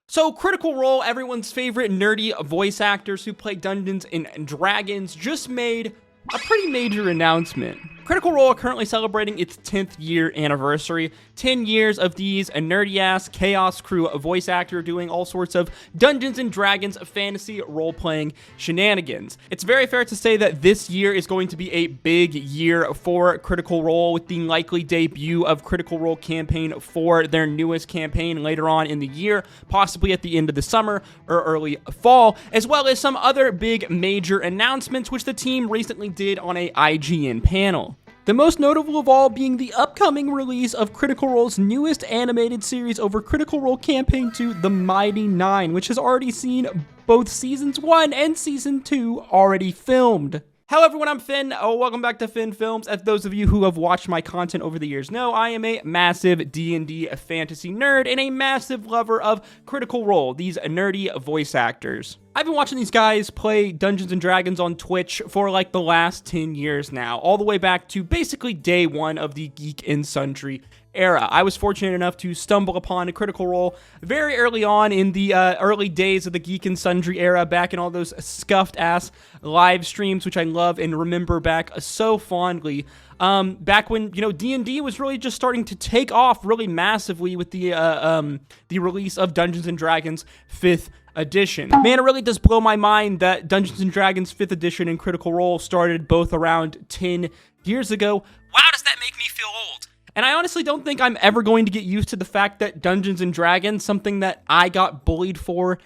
So, Critical Role, everyone's favorite nerdy voice actors who play Dungeons and Dragons, just made a pretty major announcement. Critical Role are currently celebrating its 10th year anniversary. 10 years of these a nerdy-ass chaos crew voice actor doing all sorts of Dungeons and Dragons fantasy role-playing shenanigans. It's very fair to say that this year is going to be a big year for Critical Role, with the likely debut of Critical Role campaign for their newest campaign later on in the year, possibly at the end of the summer or early fall, as well as some other big major announcements which the team recently did on a IGN panel. The most notable of all being the upcoming release of Critical Role's newest animated series over Critical Role Campaign 2, The Mighty Nein, which has already seen both Seasons 1 and Season 2 already filmed. Hello everyone, I'm Finn. Welcome back to Finn Films. As those of you who have watched my content over the years know, I am a massive D&D fantasy nerd and a massive lover of Critical Role, these nerdy voice actors. I've been watching these guys play Dungeons and Dragons on Twitch for like the last 10 years now, all the way back to basically day one of the Geek and Sundry era. I was fortunate enough to stumble upon a Critical Role very early on in the early days of the Geek and Sundry era, back in all those scuffed ass live streams, which I love and remember back so fondly. Back when, D&D was really just starting to take off really massively with the release of Dungeons and Dragons 5th edition. Man, it really does blow my mind that Dungeons and Dragons 5th edition and Critical Role started both around 10 years ago. Wow, does that make me feel old? And I honestly don't think I'm ever going to get used to the fact that Dungeons and Dragons, something that I got bullied for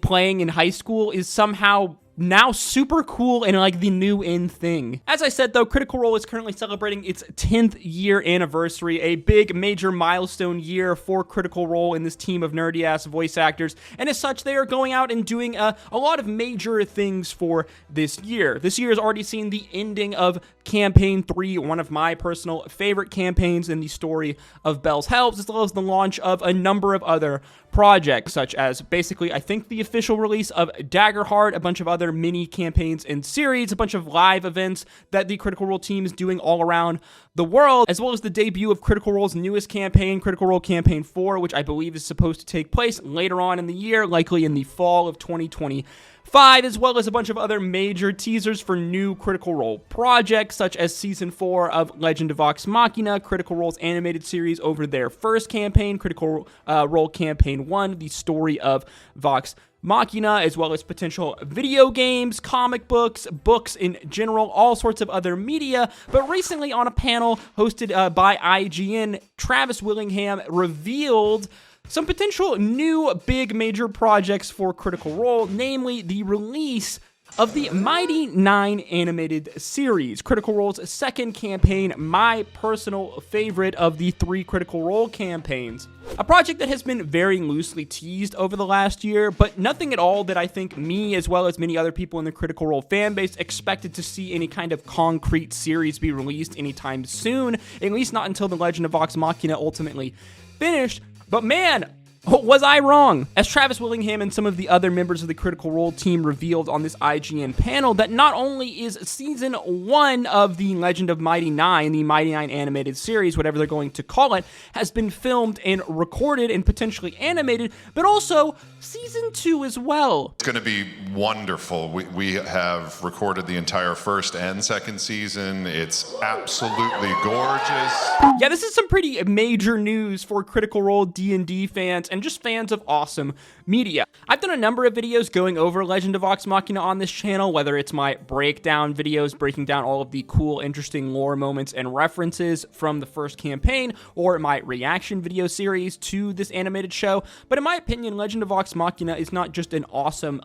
playing in high school, is somehow now super cool and like the new in thing. As I said though, Critical Role is currently celebrating its 10th year anniversary, a big major milestone year for Critical Role and this team of nerdy ass voice actors, and as such they are going out and doing a lot of major things for this year. This year has already seen the ending of Campaign 3, one of my personal favorite campaigns in the story of Bell's Helps, as well as the launch of a number of other projects, such as basically, I think, the official release of Daggerheart, a bunch of other mini campaigns and series, a bunch of live events that the Critical Role team is doing all around the world, as well as the debut of Critical Role's newest campaign, Critical Role Campaign 4, which I believe is supposed to take place later on in the year, likely in the fall of 2025, as well as a bunch of other major teasers for new Critical Role projects, such as Season 4 of Legend of Vox Machina, Critical Role's animated series over their first campaign, Critical Role Campaign 1, the story of Vox Machina, as well as potential video games, comic books, books in general, all sorts of other media. But recently on a panel hosted by IGN, Travis Willingham revealed some potential new big major projects for Critical Role, namely the release of the Mighty Nein Animated series, Critical Role's second campaign, my personal favorite of the 3 Critical Role campaigns. A project that has been very loosely teased over the last year, but nothing at all that I think me, as well as many other people in the Critical Role fanbase, expected to see any kind of concrete series be released anytime soon, at least not until the Legend of Vox Machina ultimately finished. But man, was I wrong? As Travis Willingham and some of the other members of the Critical Role team revealed on this IGN panel, that not only is Season 1 of the Legend of Mighty Nein, the Mighty Nein Animated series, whatever they're going to call it, has been filmed and recorded and potentially animated, but also Season 2 as well. It's going to be wonderful. We have recorded the entire first and second season. It's absolutely gorgeous. Yeah, this is some pretty major news for Critical Role D&D fans and just fans of awesome media. I've done a number of videos going over Legend of Vox Machina on this channel, whether it's my breakdown videos breaking down all of the cool, interesting lore moments and references from the first campaign, or my reaction video series to this animated show. But in my opinion, Legend of Vox Machina is not just an awesome,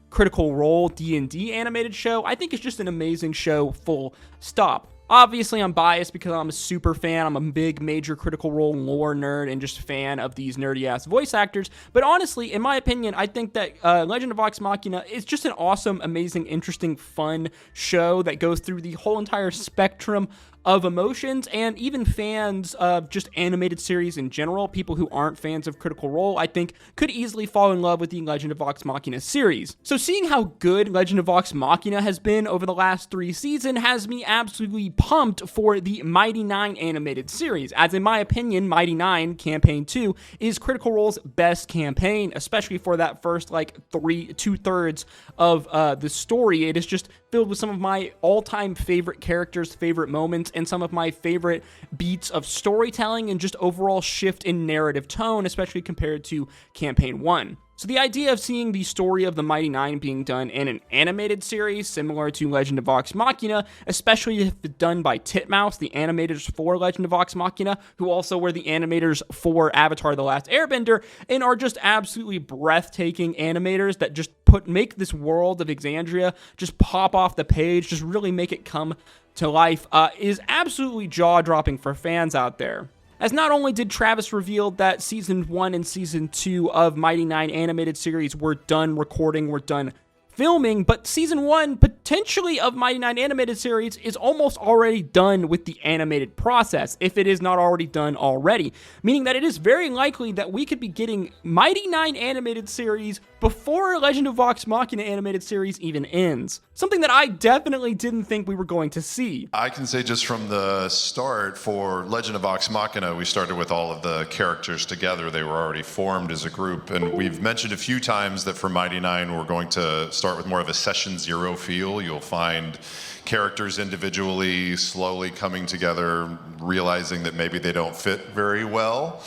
Critical Role D&D animated show. I think it's just an amazing show, full stop. Obviously, I'm biased because I'm a super fan. I'm a big, major Critical Role lore nerd and just fan of these nerdy-ass voice actors. But honestly, in my opinion, I think that Legend of Vox Machina is just an awesome, amazing, interesting, fun show that goes through the whole entire spectrum of emotions, and even fans of just animated series in general, people who aren't fans of Critical Role, I think could easily fall in love with the Legend of Vox Machina series. So seeing how good Legend of Vox Machina has been over the last 3 seasons has me absolutely pumped for the Mighty Nein animated series, as in my opinion, Mighty Nein Campaign 2 is Critical Role's best campaign, especially for that first like 2/3 of the story. It is just filled with some of my all-time favorite characters, favorite moments, and some of my favorite beats of storytelling and just overall shift in narrative tone, especially compared to Campaign 1. So the idea of seeing the story of the Mighty Nein being done in an animated series similar to Legend of Vox Machina, especially if it's done by Titmouse, the animators for Legend of Vox Machina, who also were the animators for Avatar: The Last Airbender, and are just absolutely breathtaking animators that just make this world of Exandria just pop off the page, just really make it come to life, is absolutely jaw-dropping for fans out there. As not only did Travis reveal that Season 1 and Season 2 of Mighty Nein animated series were done recording, were done filming, but Season 1, potentially, of Mighty Nein animated series is almost already done with the animated process, if it is not already done already, meaning that it is very likely that we could be getting Mighty Nein animated series before Legend of Vox Machina animated series even ends. Something that I definitely didn't think we were going to see. I can say just from the start for Legend of Vox Machina, we started with all of the characters together. They were already formed as a group, and we've mentioned a few times that for Mighty Nein, we're going to start with more of a Session Zero feel. You'll find characters individually slowly coming together, realizing that maybe they don't fit very well,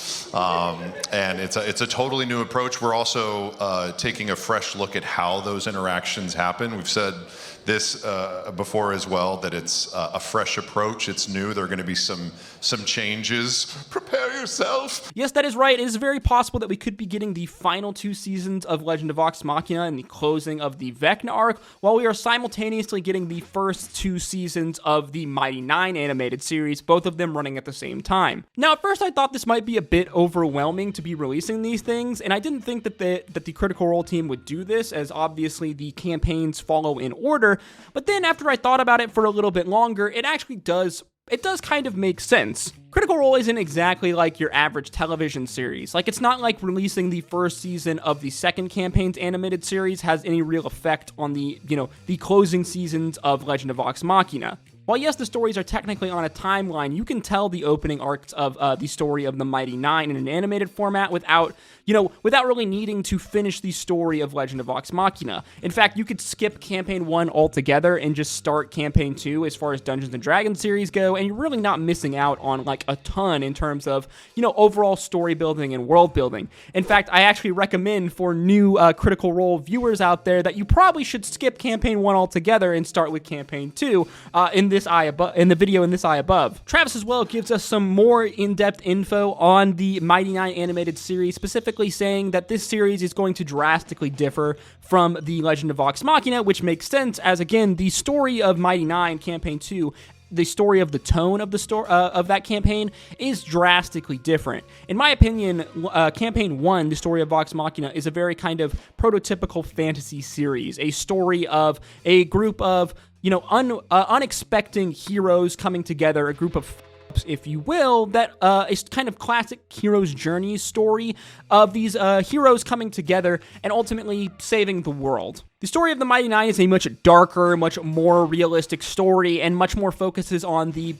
and it's a totally new approach. We're also taking a fresh look at how those interactions happen. We've said this before as well, that it's a fresh approach. It's new. There are going to be some changes. Prepare yourself. Yes, that is right. It is very possible that we could be getting the final 2 seasons of Legend of Vox Machina and the closing of the Vecna arc, while we are simultaneously getting the first 2 seasons of the Mighty Nein animated series, both of them running at the same time. Now, at first I thought this might be a bit overwhelming to be releasing these things, and I didn't think that the Critical Role team would do this, as obviously the campaigns follow in order. But then after I thought about it for a little bit longer, it actually does kind of make sense. Critical Role isn't exactly like your average television series. Like, it's not like releasing the first season of the second campaign's animated series has any real effect on the closing seasons of Legend of Vox Machina. While yes, the stories are technically on a timeline, you can tell the opening arcs of the story of the Mighty Nein in an animated format without really needing to finish the story of Legend of Vox Machina. In fact, you could skip Campaign 1 altogether and just start Campaign 2 as far as Dungeons & Dragons series go, and you're really not missing out on like a ton in terms of, overall story building and world building. In fact, I actually recommend for new Critical Role viewers out there that you probably should skip Campaign 1 altogether and start with Campaign 2 in the video in this eye above. Travis as well gives us some more in-depth info on the Mighty Nein animated series, specifically saying that this series is going to drastically differ from the Legend of Vox Machina, which makes sense, as again, the story of Mighty Nein Campaign 2, the story of the tone of the story of that campaign is drastically different. In my opinion, Campaign 1, the story of Vox Machina, is a very kind of prototypical fantasy series, a story of a group of unexpected heroes coming together, a group of, if you will, that is kind of classic hero's journey story of these heroes coming together and ultimately saving the world. The story of the Mighty Nein is a much darker, much more realistic story, and much more focuses on the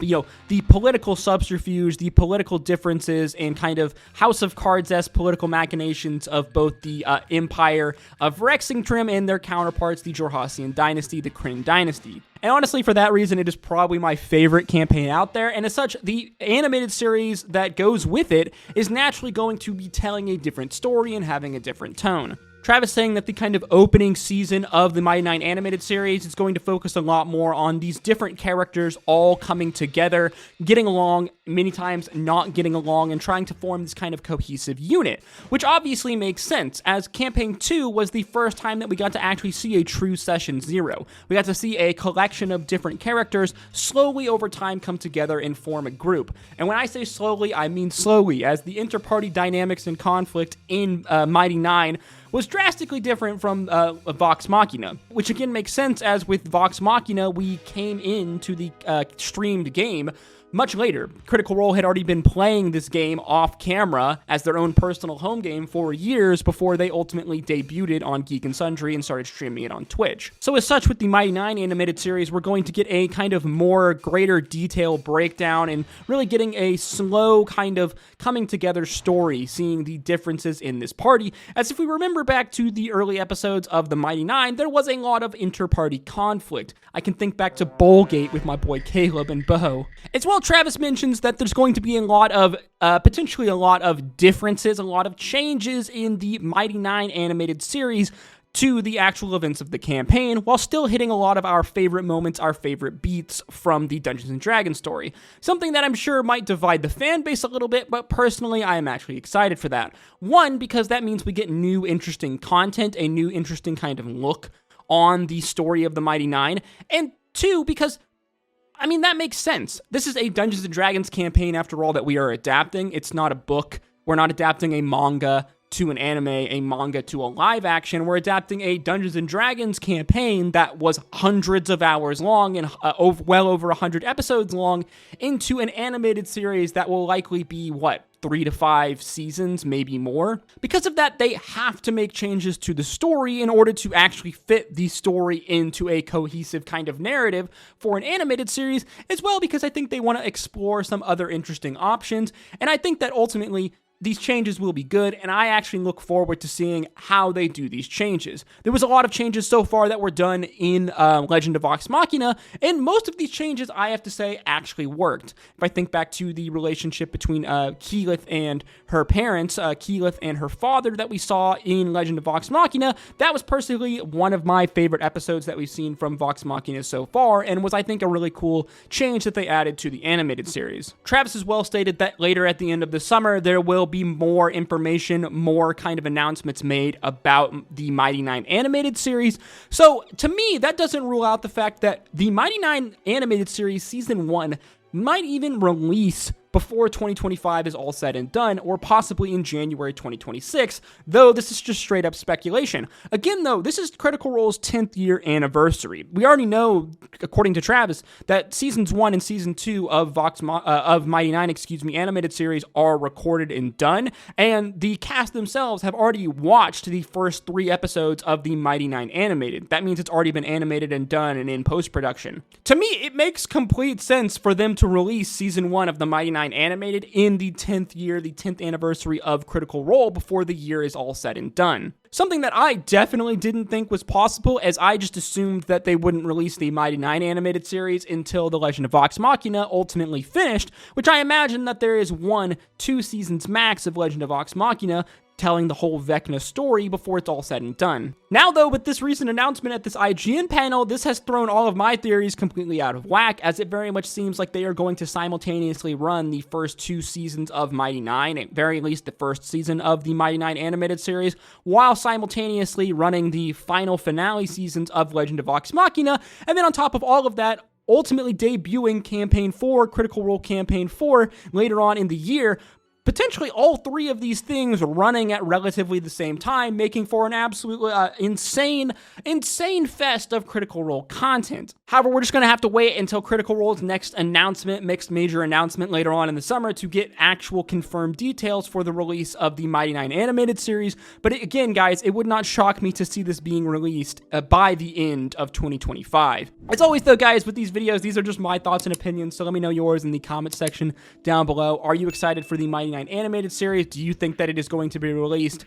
political subterfuge, the political differences, and kind of House of Cards-esque political machinations of both the Empire of Rexingtrim and their counterparts, the Jorhassian Dynasty, the Kryn Dynasty. And honestly, for that reason, it is probably my favorite campaign out there, and as such, the animated series that goes with it is naturally going to be telling a different story and having a different tone. Travis saying that the kind of opening season of the Mighty Nein animated series is going to focus a lot more on these different characters all coming together, getting along, many times not getting along, and trying to form this kind of cohesive unit, which obviously makes sense, as Campaign 2 was the first time that we got to actually see a true Session Zero. We got to see a collection of different characters slowly over time come together and form a group. And when I say slowly, I mean slowly, as the inter-party dynamics and conflict in Mighty Nein was drastically different from Vox Machina, which again makes sense, as with Vox Machina, we came into the streamed game much later. Critical Role had already been playing this game off camera as their own personal home game for years before they ultimately debuted it on Geek and Sundry and started streaming it on Twitch. So as such, with the Mighty Nein animated series, we're going to get a kind of more greater detail breakdown and really getting a slow kind of coming together story, seeing the differences in this party. As if we remember back to the early episodes of the Mighty Nein, there was a lot of inter-party conflict. I can think back to Bowlgate with my boy Caleb and Bo. As well, Travis mentions that there's going to be a lot of, potentially a lot of differences, a lot of changes in the Mighty Nein animated series to the actual events of the campaign, while still hitting a lot of our favorite moments, our favorite beats from the Dungeons & Dragons story. Something that I'm sure might divide the fan base a little bit, but personally, I am actually excited for that. One, because that means we get new, interesting content, a new, interesting kind of look on the story of the Mighty Nein, and two, because I mean, that makes sense. This is a Dungeons & Dragons campaign, after all, that we are adapting. It's not a book. We're not adapting a manga to an anime, a manga to a live action. We're adapting a Dungeons & Dragons campaign that was hundreds of hours long and well over 100 episodes long into an animated series that will likely be, 3 to 5 seasons, maybe more. Because of that, they have to make changes to the story in order to actually fit the story into a cohesive kind of narrative for an animated series, as well, because I think they want to explore some other interesting options, and I think that ultimately these changes will be good, and I actually look forward to seeing how they do these changes. There was a lot of changes so far that were done in Legend of Vox Machina, and most of these changes, I have to say, actually worked. If I think back to the relationship between Keyleth and her parents, Keyleth and her father that we saw in Legend of Vox Machina, that was personally one of my favorite episodes that we've seen from Vox Machina so far, and was, I think, a really cool change that they added to the animated series. Travis as well stated that later at the end of the summer, there will be more information, more kind of announcements made about the Mighty Nein animated series. So to me, that doesn't rule out the fact that the Mighty Nein animated series season 1 might even release before 2025 is all said and done, or possibly in January 2026, though this is just straight up speculation. Again, though, this is Critical Role's 10th year anniversary. We already know, according to Travis, that seasons 1 and season 2 of Mighty Nein, animated series are recorded and done, and the cast themselves have already watched the first 3 episodes of the Mighty Nein animated. That means it's already been animated and done and in post-production. To me, it makes complete sense for them to release season 1 of the Mighty Nein animated in the 10th year, the 10th anniversary of Critical Role, before the year is all said and done. Something that I definitely didn't think was possible, as I just assumed that they wouldn't release the Mighty Nein animated series until The Legend of Vox Machina ultimately finished, which I imagine that there is 1-2 seasons max of Legend of Vox Machina telling the whole Vecna story before it's all said and done. Now, though, with this recent announcement at this IGN panel, this has thrown all of my theories completely out of whack, as it very much seems like they are going to simultaneously run the first 2 seasons of Mighty Nein, at very least the first season of the Mighty Nein animated series, while simultaneously running the final finale seasons of Legend of Vox Machina, and then on top of all of that, ultimately debuting Campaign 4, Critical Role Campaign 4, later on in the year, potentially all 3 of these things running at relatively the same time, making for an absolutely insane fest of Critical Role content. However, we're just going to have to wait until Critical Role's next announcement, mixed major announcement later on in the summer, to get actual confirmed details for the release of the Mighty Nein animated series. But again, guys, it would not shock me to see this being released by the end of 2025. As always, though, guys, with these videos, these are just my thoughts and opinions, so let me know yours in the comment section down below. Are you excited for the Mighty Nein animated series? Do you think that it is going to be released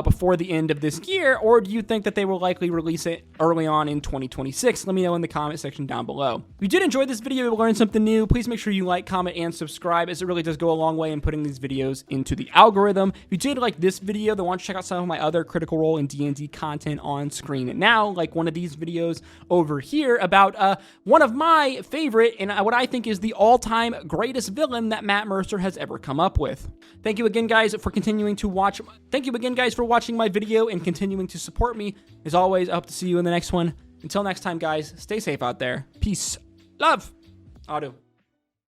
before the end of this year, or do you think that they will likely release it early on in 2026? Let me know in the comment section down below. If you did enjoy this video and learn something new, please make sure you like, comment, and subscribe, as it really does go a long way in putting these videos into the algorithm. If you did like this video, then why don't you check out some of my other Critical Role and D&D content on screen now, like one of these videos over here about one of my favorite and what I think is the all-time greatest villain that Matt Mercer has ever come up with. Thank you again, guys, for continuing to watch. Thank you again, guys, for watching my video and continuing to support me. As always, I hope to see you in the next one. Until next time, guys, stay safe out there. Peace. Love. Auto.